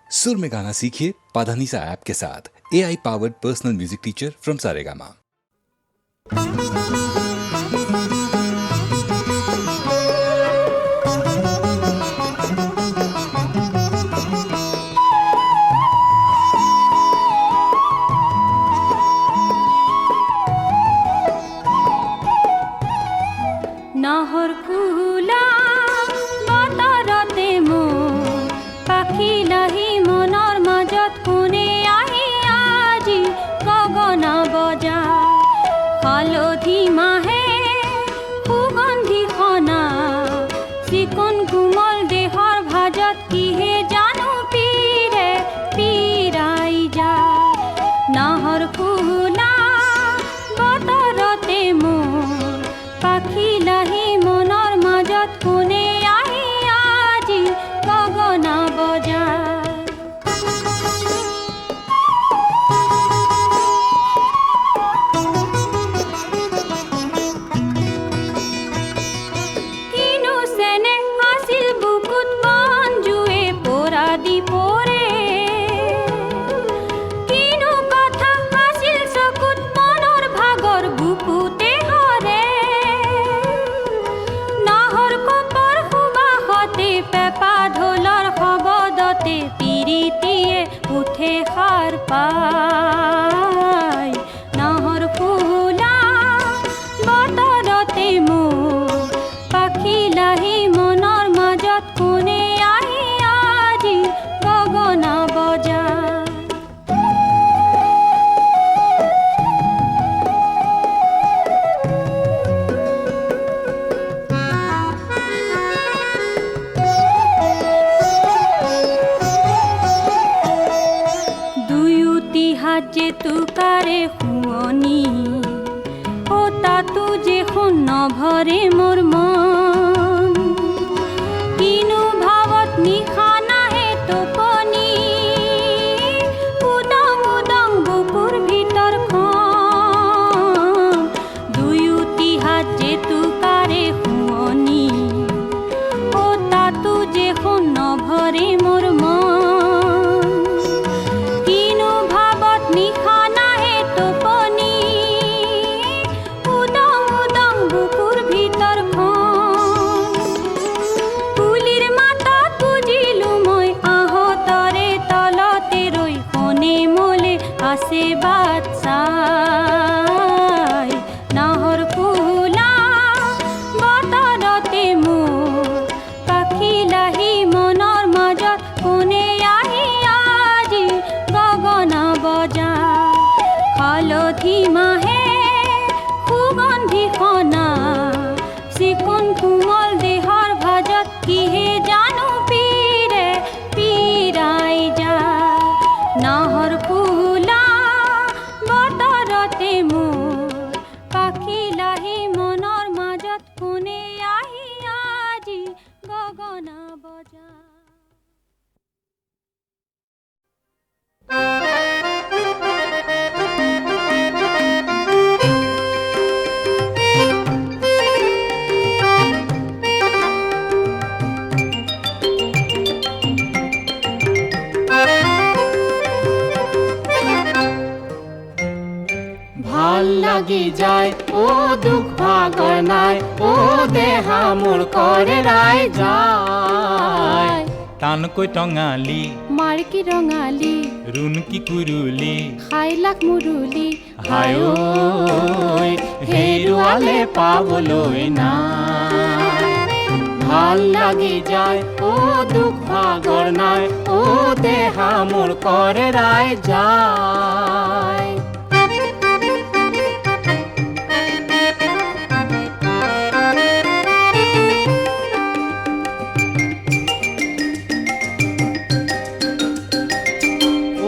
सुर में गाना सीखिए पाधानीसा ऐप के साथ। AI powered personal music teacher from Saregama. নাহর ফুলা বতৰতে মোৰ পাখি লাহি মনৰ মাজত কোনে আহি আজি গগনা বজা হালধি মাহে সুগন্ধি খনা চিকন কোমল দেহৰ ভাজত কিহে জানো পীৰে পীৰাই যায় নাহৰ ফুলা বতৰতে মোৰ পাখি লাহি মনৰ মাজত কোনে আহি আজি গগনা বজা কিনো চেনে আছিল বুকুত বনজুৱে পৰা দি পৰে কিনো কথা আছিল চকুত মনৰ ভাগৰ বুকুতে হৰে নাহৰ কপৰ সুবাসতে পেপা ঢোলৰ শব্দতে পিৰিতিয়ে উঠে সাৰ পায় নাহৰ ফুলা বতৰতে মোৰ পাখি লাহি মনৰ মাজত কোনে আহি আজি গগনা বজা দুয়োটি হাত যে তোকাৰে শুৱনি ও তাতো যে সোণ নভৰে মোৰ মন কিনো ভাৱত নিশা নাহে টোপনি উদং উদং বুকুৰ ভিতৰখন দুয়োটি হাত যে তোকাৰে শুৱনি ও তাতো যে সোণ নভৰে মোৰ মন কিনো ভাৱত নিশা নাহে টোপনি উদং উদং বুকুৰ ভিতৰখন কুলিৰ মাতত বুজিলো মই আহঁতৰে তলতে ৰৈ কোনে মোলে আছে বাট চাই নাহৰ ফুলা বতৰতে মোৰ পাখি লাহি মনৰ মাজত কোনে আহি আজি গগনা বজা হালধি মাহে সুগন্ধি খনা চিকন কোমল দেহৰ ভাজত কিহে জানো পীৰে পীৰাই যায় নাহৰ ফুলা বতৰতে মোৰ পাখি লাহি মনৰ মাজত কোনে আহি আজি গগনা বজা ভাল লাগি যায় ও দুখ ভাগৰ নাই ও দেহা মোৰ কৰে ৰাই যায় টানকৈ টঙালি মাৰ্কি ৰঙালী ৰুণকি কুৰুলি খাইলাক মুৰুলি হায় ঐ হেৰুৱালে পাবলৈ নাই ভাল লাগি যায় ও দুখ ভাগৰ নাই ও দেহা মোৰ কৰে ৰাই যায়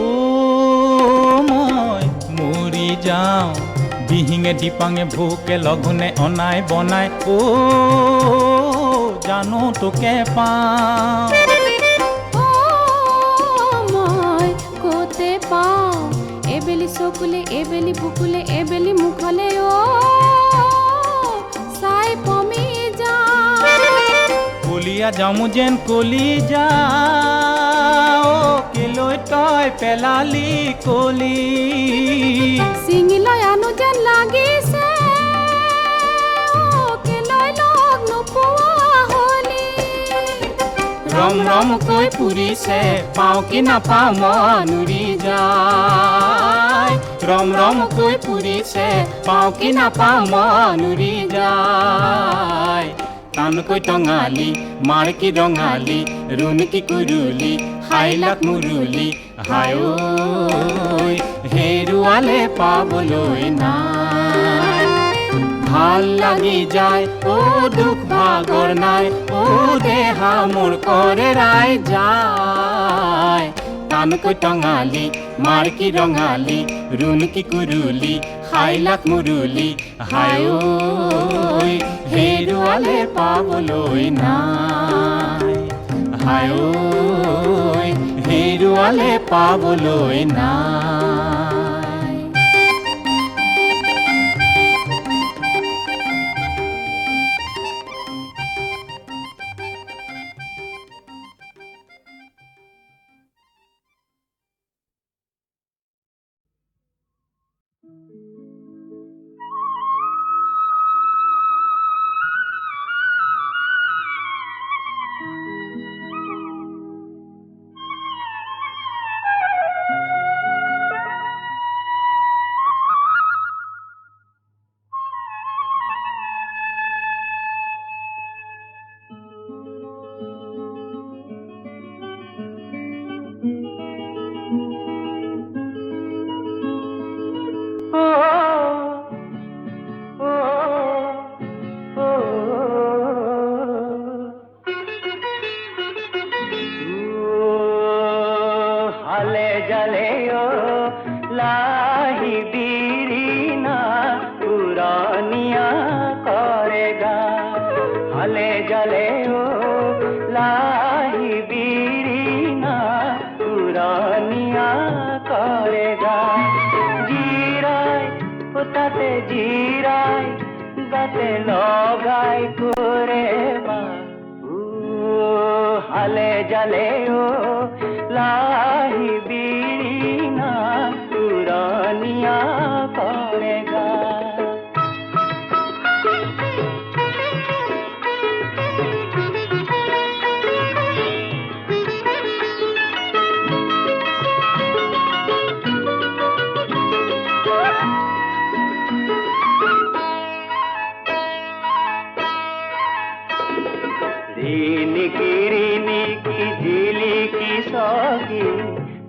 ও মই মৰি যাওঁ দিহিঙে দিপাঙে ভোকে লঘোণে অনাই বনাই ও জানো তোকে পাওঁ ও মই ক'তে পাওঁ এবেলি চকুলে এবেলি বুকুলে এবেলি মুখলে ও চাই পমি যা কলিয়া যামু যেন কলি যাও কেলো পেলাই পেলালি কলি চিঙিলৈ আনো যেন লাগিছে কেলৈ লগ নোপোৱা হলি ৰম ৰমকৈ পুৰিছে পাওঁ কি নাপাওঁ মন উৰি যায় ৰম ৰমকৈ পুৰিছে পাওঁ কি নাপাওঁ মন উৰি যায় টানকৈ টঙালি মাৰকি ৰঙালি ৰুণকি কুৰুলি হাইলাক মুৰুলি হায় ঐ হেৰুৱালে পাবলৈ নাই ভাল লাগি যায় দুখ ভাগৰ নাই দেহা মোৰ কৰে ৰাই যায় টানকৈ টঙালি মাৰকি ৰঙালি ৰুণকি কুৰুলি হাইলাক মুৰুলি হায় ঐ হেৰুৱালে পাবলৈ নাই হায় ঐ হেৰুৱালে পাবলৈ নাই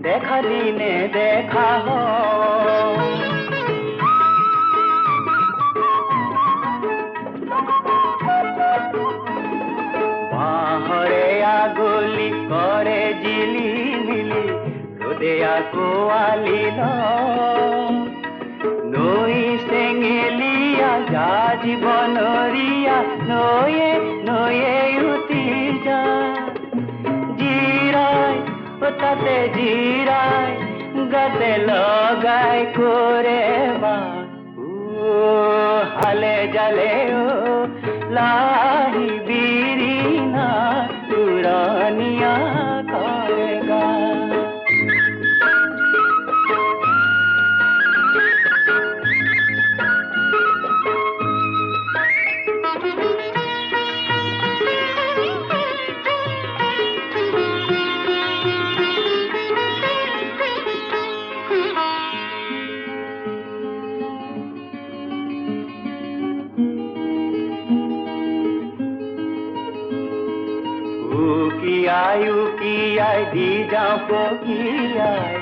দেখা দিনে দেখা বাহরে আগলি করে জিলি মিলি রোদে আকোয়ালি নই সেঙেলিয়া যা জীবনরিয়া নয়ে নয়ে উঠি যা জিরায় তাতে জিরায় গাতে লগাই করে বা হালে জালে লাহি বিরি না তুরানিয়া করেগা উকিয়াই দি যাওঁ পকিয়াই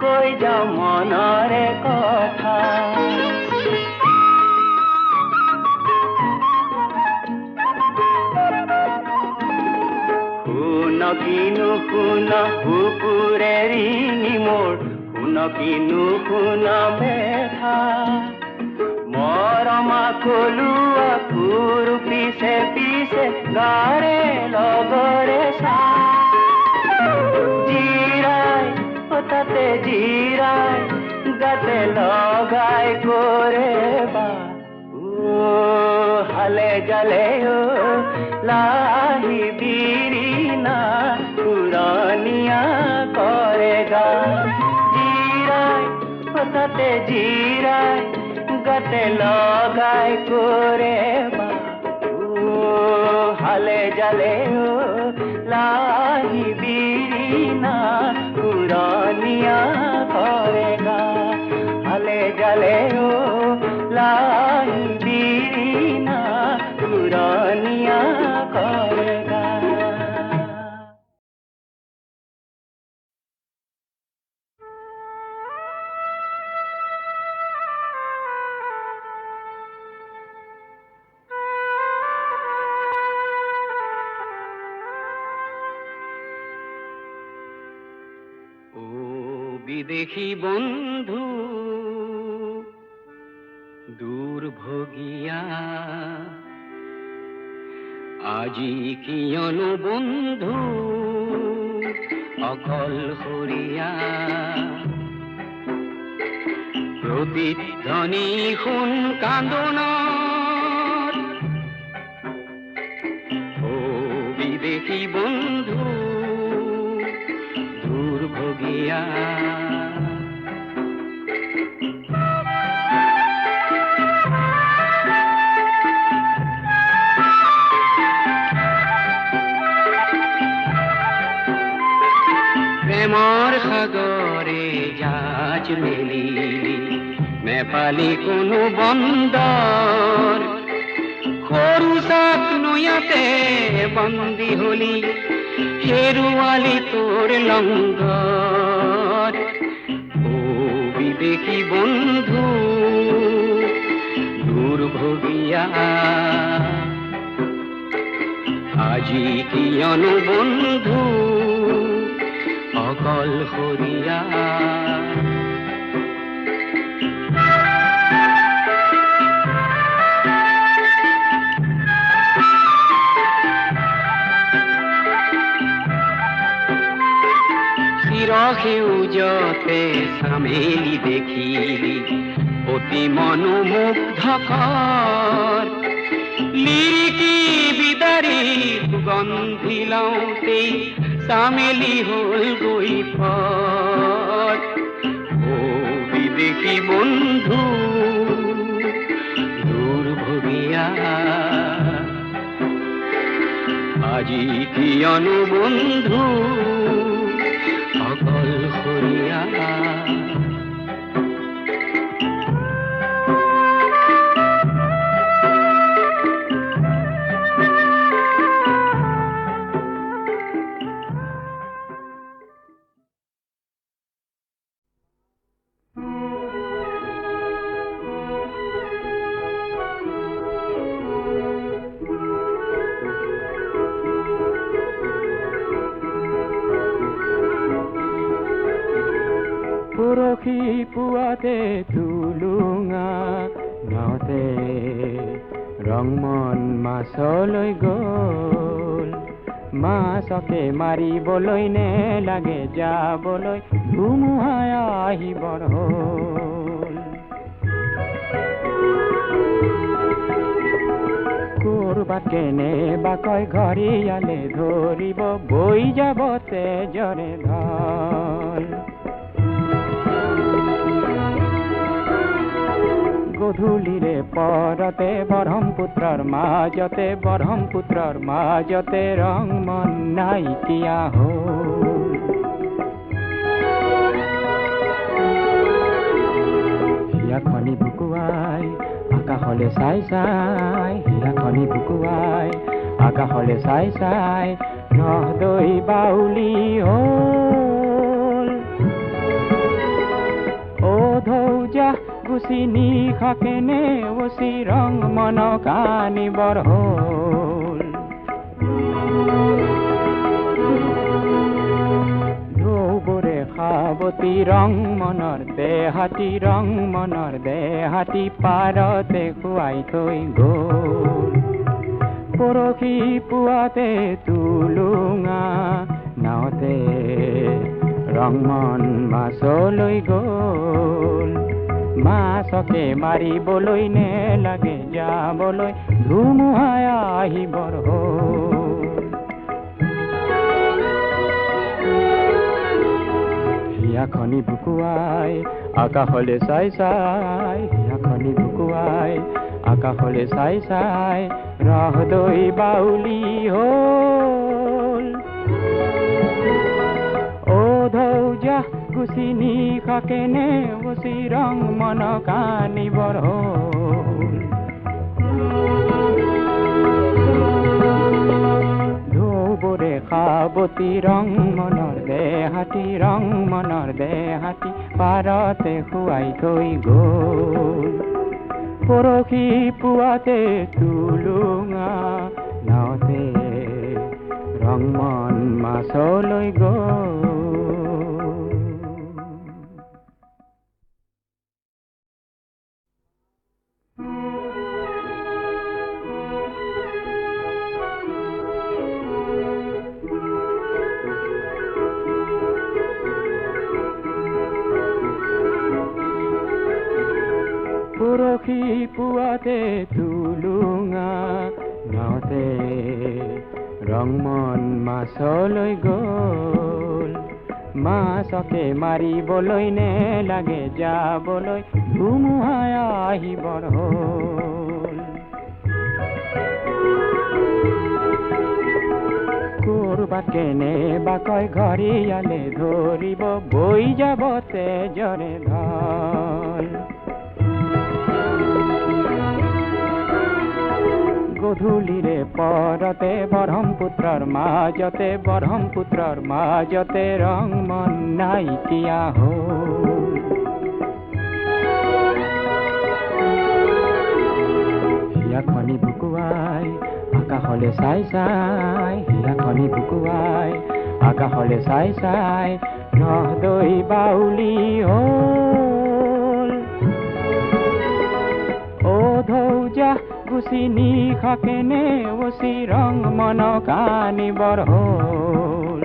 কৈ যাওঁ মনৰে কথা শুন কিনো শুন কুকুৰে ৰিঙি মোৰ শুন কিনো শুন মেঘা মৰমা কলুৱা ফুৰ পিছে পিছে গাৰে লগৰে জিৰাই তাতে জিৰাই গাতে লগাই কৰে বা হালে জালে লাহি বিৰি না পুৰণীয়া কৰেগা তাতে জিৰাই গাতে লগাই কৰে বা হালে জালে লাহি বিৰিনা পুৰণীয়া কৰে গা হালে জালে লাহি বিৰিনা পুৰণীয়া কৰে গা বিদেশী বন্ধু দুৰ্ভোগিয়া আজি কিয়নো বন্ধু অকলশৰীয়া প্ৰতিধ্বনি শুন কান্দোনৰ ও বিদেশী বন্ধু দুৰ্ভোগিয়া প্ৰেমৰ সাগৰে জাহাজ মেলি নেপালি কোনো বন্দৰ সৰু চাক নৈয়াতে বন্দী হলি হেৰুৱালি তোৰ লংগৰ ও বিদেশী বন্ধু দুৰ্ভোগিয়া আজি কিয়নো বন্ধু অকলশৰীয়া সেউজতে চামেলি দেখিলি অতি মনোমুগ্ধকৰ লিৰিকি বিদাৰি সুগন্ধি লওঁতেই চামেলি হ'ল গৈ পৰ ও বিদেশী বন্ধু দুৰ্ভোগিয়া আজি কিয়নো বন্ধু অকলশৰীয়া পৰহি পুৱাতে তুলুঙা নাওতে ৰংমন মাছলৈ গ'ল মাছকে মাৰিবলৈ নেলাগে যাবলৈ ধুমুহাই আহিবৰ হ'ল কৰবাত কেনেবাকৈ ঘৰিয়ালে ধৰিব বৈ যাব তেজৰে ঢল গধূলিৰে পৰতে ব্ৰহ্মপুত্ৰৰ মাজতে ৰং মন নাইকিয়া হ'ল হিয়াখনি বুকুৱাই আকাশলে চাই চাই হিয়াখনি বুকুৱাই আকাশলে চাই চাই নহদৈ বাউলি হ'ল ও ধৌজা গুচি নিশাকে নেওচি ৰং মনক আনিবৰ হ'ল ঢৌবোৰে সাৱতি ৰং মনৰ দেহাতী পাৰতে খুৱাই থৈ গ'ল পৰহি পুৱাতে তুলুঙা নাওতে ৰং মন মাছলৈ গ'ল মাছকে মাৰিবলৈ নেলাগে যাবলৈ ধুমুহাই আহিবৰ হ'ল হিয়াখনি বুকুৱাই আকাশলে চাই চাই হিয়াখনি বুকুৱাই আকাশলে চাই চাই ৰহদৈ বাউলি হ'ল ও ধৌজা গুচি নিশা কেনে বচি ৰং মন কানিবৰ হ'ল ধৌবৰে খাবতী ৰং মনৰ দেহাতী ৰং মনৰ দেহাতী পাৰতে শুৱাই থৈ গ'ল পৰহি পুৱাতে তুলুঙা নাওতে ৰং মন মাছলৈ গ'ল পৰহি পুৱাতে তুলুঙা নাওতে ৰং মন মাছলৈ গ'ল মাছকে মাৰিবলৈ নে লাগে যাবলৈ ধুমুহাই আহিবৰ হ'ল কৰবাত কেনেবাকৈ ঘৰিয়ালে ধৰিব বৈ যাব তেজৰে ঢল গধূলিৰে পৰতে ব্ৰহ্মপুত্ৰৰ মাজতে ৰং মন নাইকিয়া হ'ল হিয়াখনি বুকুৱাই আকাশলে চাই চাই হিয়াখনি বুকুৱাই আকাশলে চাই চাই ৰহদৈ বাউলি হ'ল ও ধৌজা গুচি নিশা কেনে বচি ৰং মন কানিবৰ হ'ল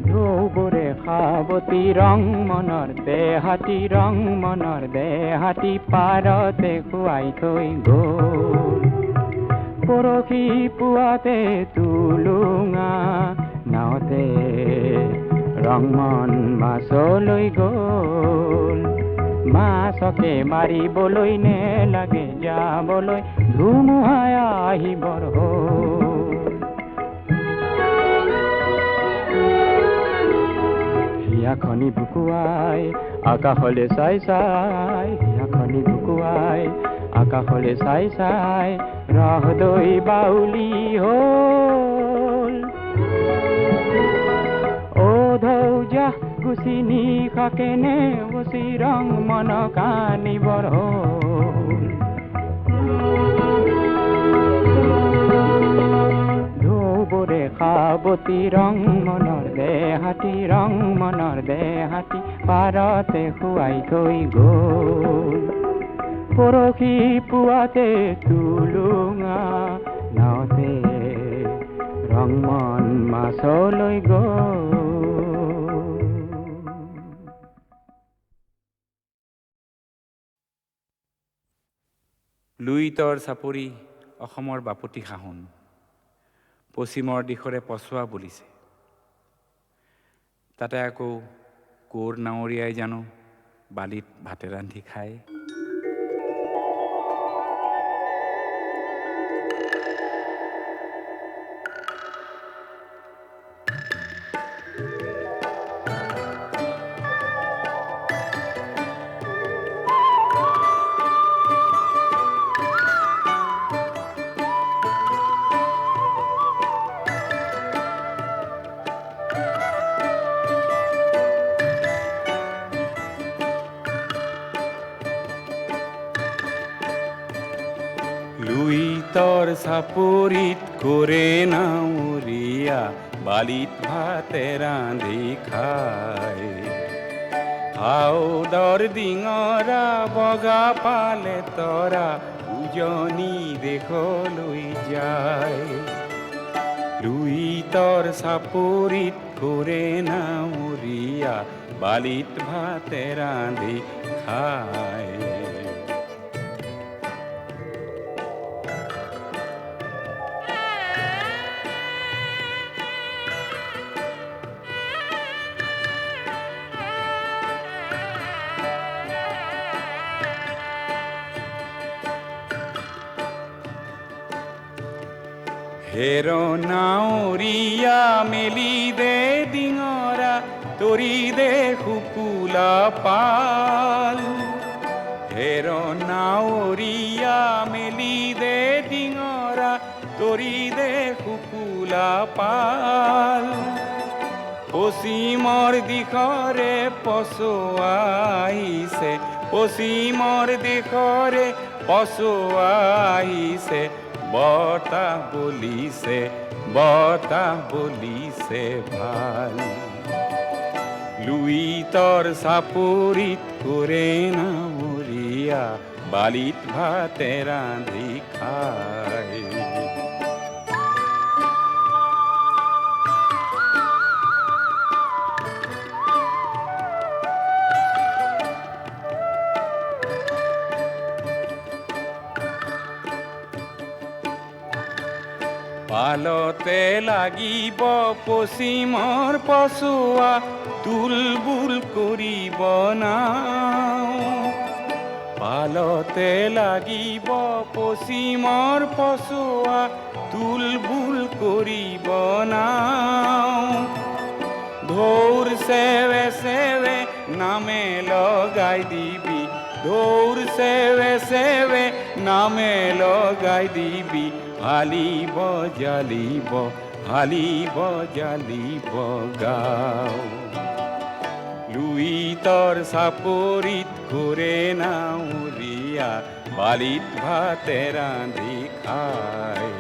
ধৌবৰে খাবতী ৰং মনৰ দেহাতী পাৰতে শুৱাই থৈ গ'ল পৰহি পুৱাতে তুলুঙা নাওতে ৰং মন মাছলৈ গ'ল মাছকে মাৰিবলৈ নে লাগে যাবলৈ ধুমুহাই আহিবৰ হ'ল হিয়াখনি বুকুৱাই আকাশলে চাই চাই হিয়াখনি বুকুৱাই আকাশলে চাই চাই ৰহদৈ বাউলি হ'ল ও ধৌজা গুচি নিশা কেনে বচি ৰং মন কানিবৰ হ'ল ধৌবৰে খাবতী ৰং মনৰ দেহাতী পাৰতে শুৱাই থৈ গ'ল পৰহি পুৱাতে তুলুঙা নাওতে ৰং মন মাছলৈ গ'ল লুইতৰ চাপৰি অসমৰ বাপতি সাহোন পশ্চিমৰ দিশৰে পছোৱা বুলিছে তাতে আকৌ কোৰ নাৱৰীয়াই জানো বালিত ভাতে ৰান্ধি খায় লুইতৰ চাপৰিত কৰে নাৱৰীয়া বালিত ভাতে ৰান্ধি খায় হাওদৰ ডিঙৰা বগা পালে তৰা উজনি দেশলৈ যায় লুইতৰ চাপৰিত কৰে নাৱৰীয়া বালিত ভাতে ৰান্ধি খায় হেৰ নাৱৰীয়া মেলি দে ডিঙৰা তৰি দে শুকুলা পাল হেৰ নাৱৰীয়া মেলি দে ডিঙৰা তৰি দে শুকুলা পাল পশ্চিমৰ দিশৰে পছোৱা আহিছে পশ্চিমৰ দিশৰে পছোৱা আহিছে বতাহ বলিছে ভাল লুইতৰ চাপৰিত কৰে নাৱৰীয়া বালিত ভাতে ৰান্ধি খায় পালতে লাগিব পশ্চিমৰ পছোৱা তুলবুল কৰিব নাও পালতে লাগিব পশ্চিমৰ পছোৱা তুলবুল কৰিব নাও ঢৌৰ চেৱে চেৱে নামে লগাই দিবি ঢৌৰ চেৱে চেৱে নামে লগাই দিবি হালিব জালিব গাঁও লুইতৰ চাপৰিত কৰে নাৱৰীয়া বালিত ভাতে ৰান্ধি খায়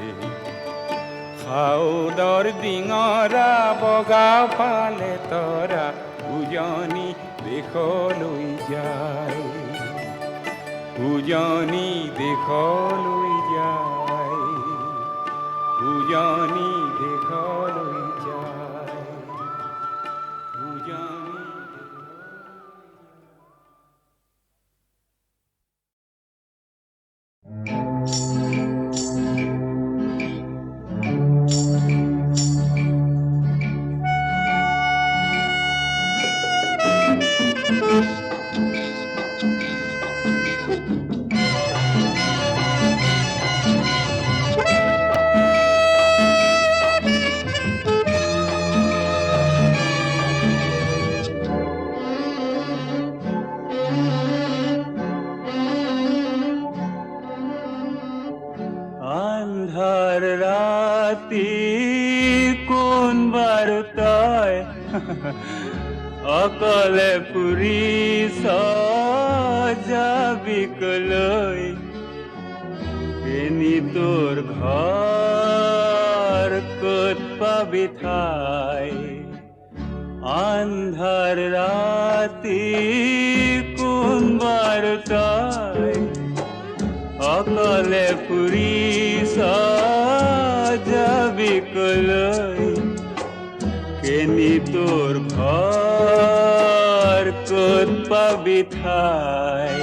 খাউদৰ ডিঙৰা বগা পালে তৰা উজনি দেশলৈ যায় উজনি দেশলৈ যায় উজনি দেশলৈ যায় উজনি আন্ধাৰ ৰাতি কোন বাৰু তই অকলে ফুৰিছ যাবি কলৈ কিনি তোৰ ঘৰ ক'ত পাবি ঠাই আন্ধাৰ ৰাতি কোন বাৰু তই অকলে ফুৰিছ যাবি কলৈ কেনি তোৰ ঘৰ ক'ত পাবি ঠাই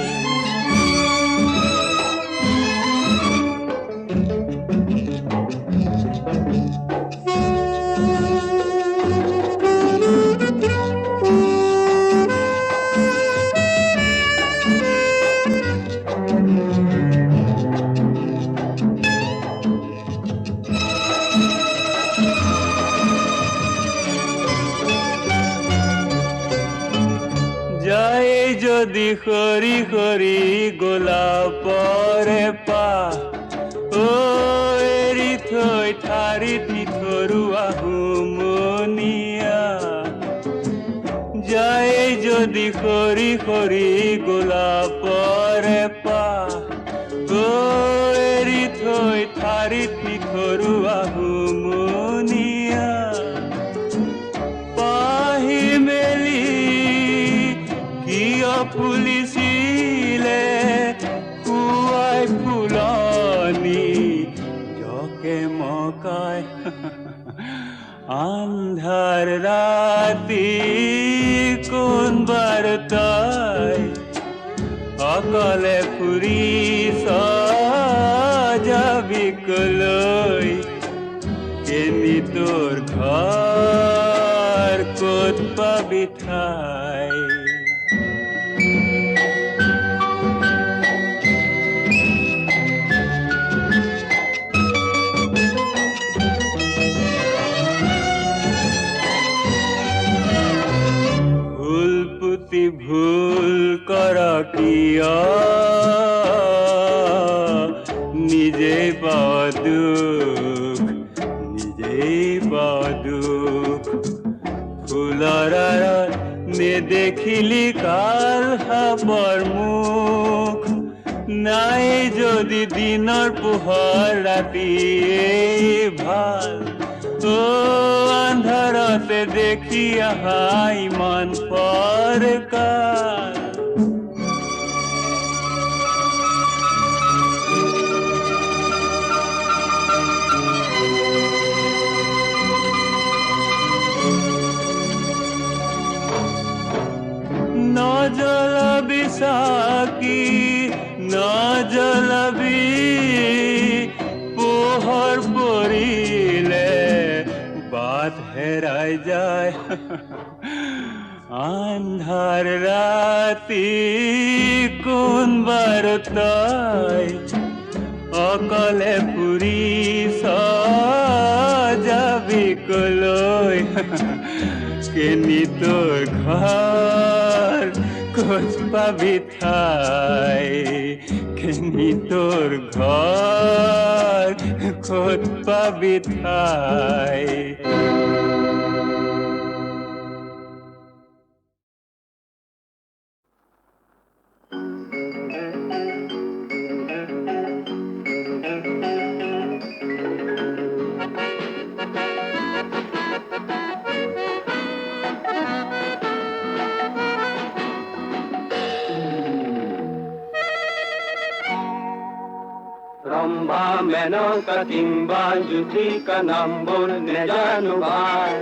যদি খৰি খৰি গোলাপৰে পাহ এৰি থৈ ঠাৰিত নিথৰুৱা হুমনিয়া যায় যদি খৰি খৰি গোলাপৰে পাহ এৰি থৈ ঠাৰিত নিথৰুৱা হুমনিয়া পাহি মেলি কিয় ফুলিছিলে কুৱাই ফুলনি জকে মকাই আন্ধাৰ ৰাতি কোন বাৰু তই অকলে ফুৰিছ যাবি কলৈ কেনি তোৰ ঘৰ ক'ত পাবি ঠাই দুখ ফুলৰ আঁৰত নেদেখিলি কাল সাপৰ মুখ নাই যদি দিনৰ পোহৰ ৰাতিয়ে ভাল আন্ধাৰতে দেখি আহা ইমান পৰকাল নজলাবি চাকি নজলাবি পোহৰ পৰিলে বাট হেৰাই যায় আন্ধাৰ ৰাতি কোন বাৰু তই অকলে ফুৰিছ যাবি কলৈ কেনি তোৰ ঘৰ ক'ত পাবি ঠাই কেনি তোৰ ঘৰ ক'ত পাবি ঠাই ৰম্ভা মেনকা কিম্বা জ্যোতিকা নামবোৰ নেজানো ভাই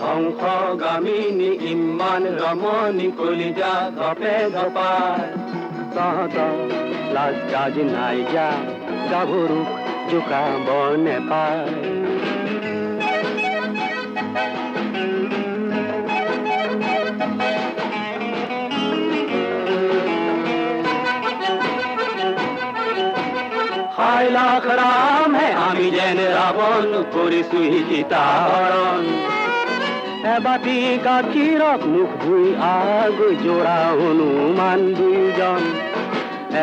হংসগামিনী ইমান ৰমণী কলিজা ধপে ধপাই তহঁতৰ লাজ কাজ নাই যা গাভৰুক জোকাব নেপায় হায় লাখ ৰাম হে আমি যেন ৰাবণ কৰিছো সীতাহৰণ এবাটি গাখীৰত মুখ ধুই আগ জোৰা হনুমান দুইজন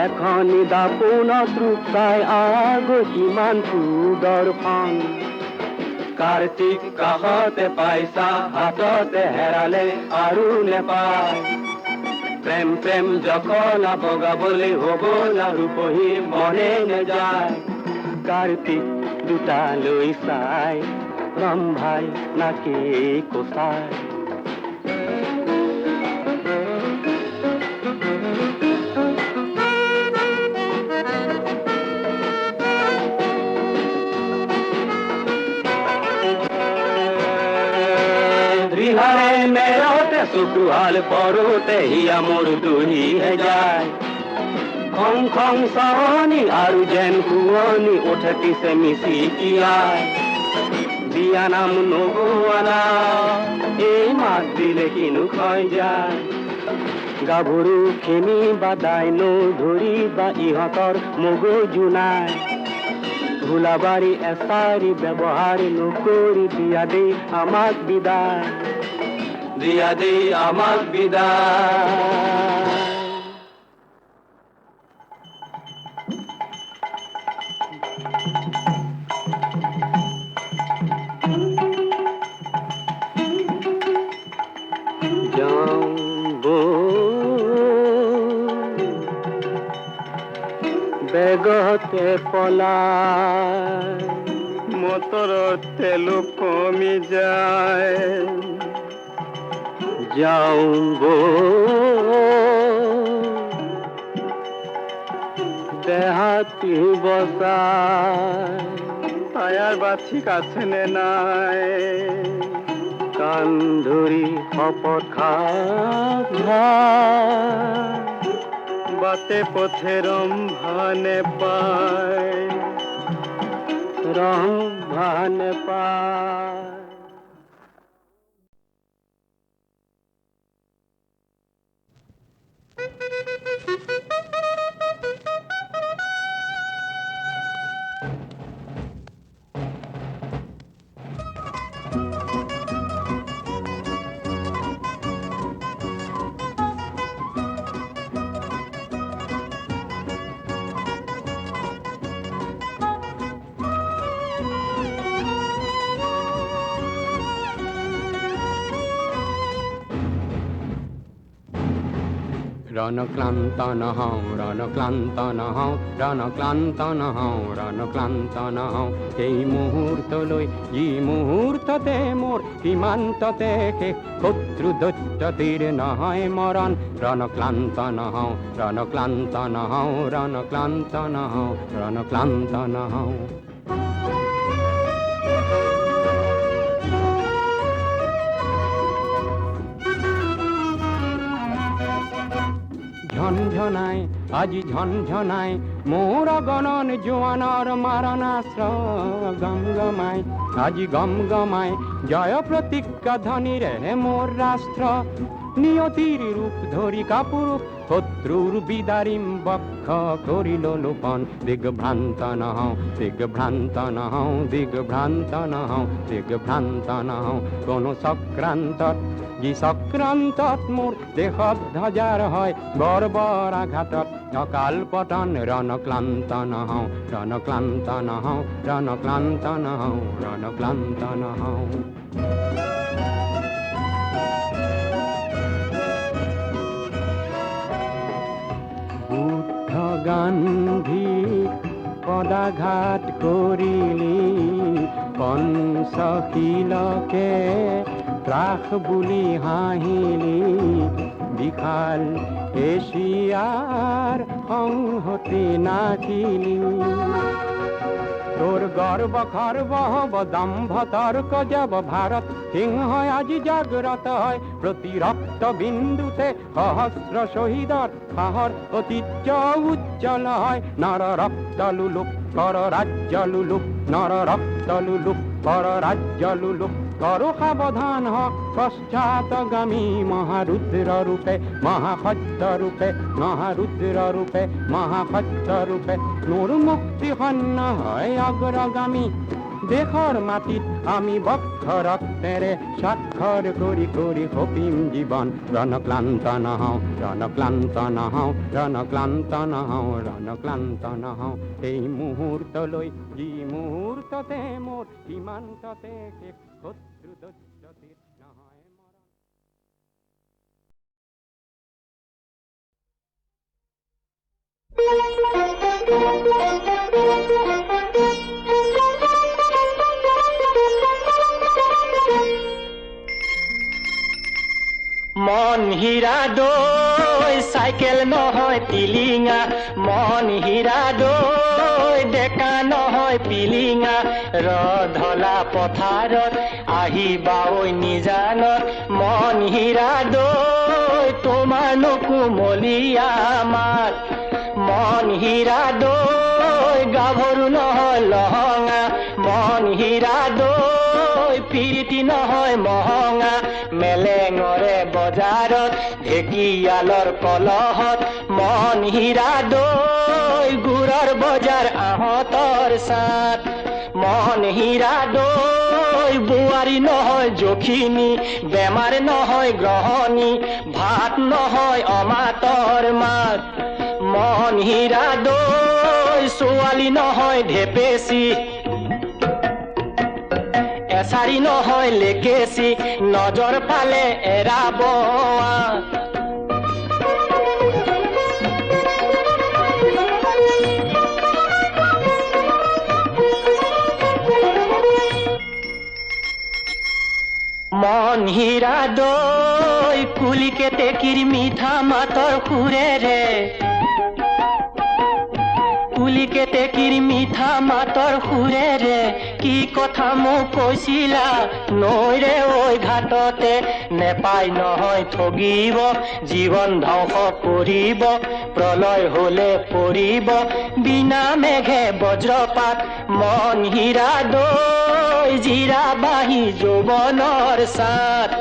এখনি দাপোনত ৰূপাই আগ কিমান সুদৰ্শন কাৰ্তিক কাষতে পাইছা হাততে হেৰালে আৰু নেপায় প্ৰেম প্ৰেম জখলা বগাবলৈ হ'বলা ৰূপহী মনে নেযায় কাৰ্তিক দুটা লৈ চাই ৰম্ভাই নাকি কোচাই ৰিহাৰে মেৰতে চকুহাল পৰোতে হিয়া মোৰ দুহিহে যায় খং খং চাৱনি আৰু যেন শুৱনি উঠেটিছে মিচিকিয়াই বিয়া নাম নগোৱানা এই মাত দিলে কিনো ক্ষয় যায় গাভৰু খেমি বা দাইনো ধৰি বা ইহঁতৰ মগজু নাই ভোলাবাৰী এচাৰি ব্যৱহাৰ নকৰি দিয়া দেই আমাক বিদায় দিয়া দেই আমাক বিদায় বেগতে পলাই মটৰত তেলো কমি যায় যাওঁ দেহাতি বচাই তায়াৰ বা ঠিক আছে নে নাই কান ধৰি শপত খাই বাটে পথে ৰম্ভা নেপায় ৰম্ভা নেপায় ৰণক্লান্ত নহওঁ ৰণক্লান্ত নহওঁ ৰণক্লান্ত নহওঁ ৰণক্লান্ত নহওঁ এই মুহূৰ্তলৈ যি মুহূৰ্ততে মোৰ সীমান্ততে শেষ শত্ৰু দৈত্যতিৰ নহয় মৰণ ৰণক্লান্ত নহওঁ ৰণক্লান্ত নহওঁ ৰণক্লান্ত নহওঁ ৰণক্লান্ত নহওঁ ঝনঝনাই আজি ঝনঝনাই মোৰ গণন জোৱানৰ মাৰণাস্ত্ৰ গমগমাই আজি গমগমাই জয় প্ৰতিজ্ঞা ধ্বনিৰে মোৰ ৰাষ্ট্ৰ নিয়তিৰ ৰূপ ধৰি কাপুৰ শত্ৰুৰ বিদাৰিম বক্ষ কৰিল লোপন দিগভ্ৰান্ত নহওঁ দিগভ্ৰান্ত নহওঁ দিগভ্ৰান্ত নহওঁ দিগভ্ৰান্ত নহওঁ কোনো চক্ৰান্তত যি চক্ৰান্তত মোৰ দেশত ধ্বজাৰ হয় গৰ্বৰ আঘাতত অকাল পতন ৰণক্লান্ত নহওঁ ৰণক্লান্ত নহওঁ ৰণক্লান্ত নহওঁ ৰণক্লান্ত নহওঁ বুদ্ধ গান্ধী পদাঘাত কৰিলি পঞ্চশীলকে ত্ৰাস বুলি হাঁহিলি বিশাল এছিয়াৰ সংহতি নাচিলি তোৰ গৰ্ব খৰ্ব হব দম্ভ তৰ্ক যাব ভাৰত সিংহ আজি জাগ্ৰত হয় প্ৰতি ৰক্ত বিন্দুতে সহস্ৰ শ্বহীদৰ সাহৰ ঐতিহ্য উজ্জ্বল হয় নৰ ৰক্ত লুলুক কৰ ৰাজ্য লুলুক নৰ ৰক্ত লুলুক কৰ ৰাজ্য লুলুক কৰো সাবধান হক পশ্চাৎগামী মহাৰুদ্ৰ ৰূপে মহাসত্য ৰূপে মহাৰুদ্ৰ ৰূপে মহাসত্য ৰূপে নোৰ মুক্তি সন্ন হয় অগ্ৰগামী দেশৰ মাটিত আমি বক্ষ ৰক্তেৰে স্বাক্ষৰ কৰি কৰি সপিম জীৱন ৰণক্লান্ত নহওঁ ৰণক্লান্ত নহওঁ ৰণক্লান্ত নহওঁ ৰণক্লান্ত নহওঁ এই মুহূৰ্তলৈ যি মুহূৰ্ততে মোৰ সীমান্ততে শেষ শত্ৰু দৈত্যতিৰ নহয় মৰণ মন হীৰা দৈ চাইকেল নহয় টিলিঙা মন হীৰা দৈ ডেকা নহয় পিলিঙা ৰধলা পথাৰত আহিবা ঐ নিজানত মন হীৰা দৈ তোমাৰ নকুমলীয়া মাত মন হীৰা দৈ গাভৰু নহয় লহঙা মন হীৰা দৈ পিৰিতি নহয় মহঙা মেলেঙৰে বজাৰত ঢেকিয়ালৰ কলহত মন হীৰা দৈ গুড়ৰ বজাৰ আহঁতৰ চাট মন হীৰা দৈ বোৱাৰী নহয় জখিনী বেমাৰ নহয় গ্ৰহণী ভাত নহয় অমাতৰ মাত মন হীৰা দৈ ছোৱালী নহয় ঢেপেচি এছাৰি নহয় লেকেচি নজৰ পালে এৰাব মন হীৰা দৈ কুলিকে টেকিৰ মিঠা মাতৰ সুৰেৰে কুলিকে টেকিৰ মিঠা মাতৰ সুৰেৰে কি কথা মোক কৈছিলা নৈৰে ঐ ঘাটতে নেপাই নহয় ঠগিব জীৱন ধ্বংস কৰিব প্ৰলয় হলে পৰিব বিনা মেঘে বজ্ৰপাত মন হীৰা দৈ জিৰা বাহি যৌৱনৰ চাত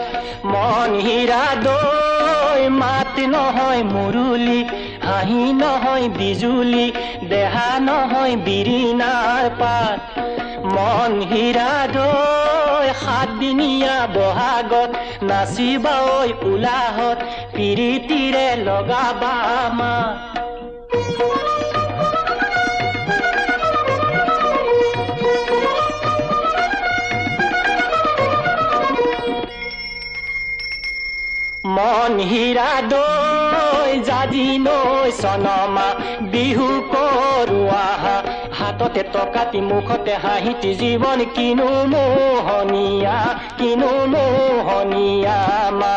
মন হীৰা দৈ মাত নহয় মুৰুলি হাঁহি নহয় বিজুলি দেহা নহয় বিৰিণাৰ পাত মন হীৰা দৈ সাতদিনীয়া বহাগত নাচিবা ঐ উলাহত পিৰিতিৰে লগাবা মাত মন মন হীৰা দৈ জাজি নৈ চনমা বিহু কৰোৱা হাততে টকাতি মুখতে হাঁহিটি জীৱন কিনো মোহনীয়া মা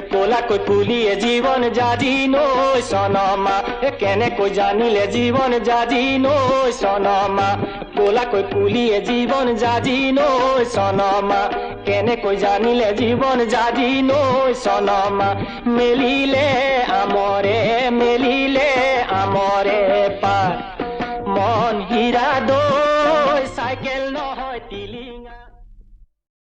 ক'লাকৈ পুলিয়ে জীৱন জাজি নৈ চনমা কেনেকৈ জানিলে জীৱন জাজি নৈ চনমা ক'লাকৈ পুলিয়ে জীৱন জাজি নৈ চনমা কেনেকৈ জানিলে জীৱন জাজি নৈ চনমা মেলিলে আমৰে পাৰ মন হীৰা দৈ চাইকেল নহয় টিলিঙা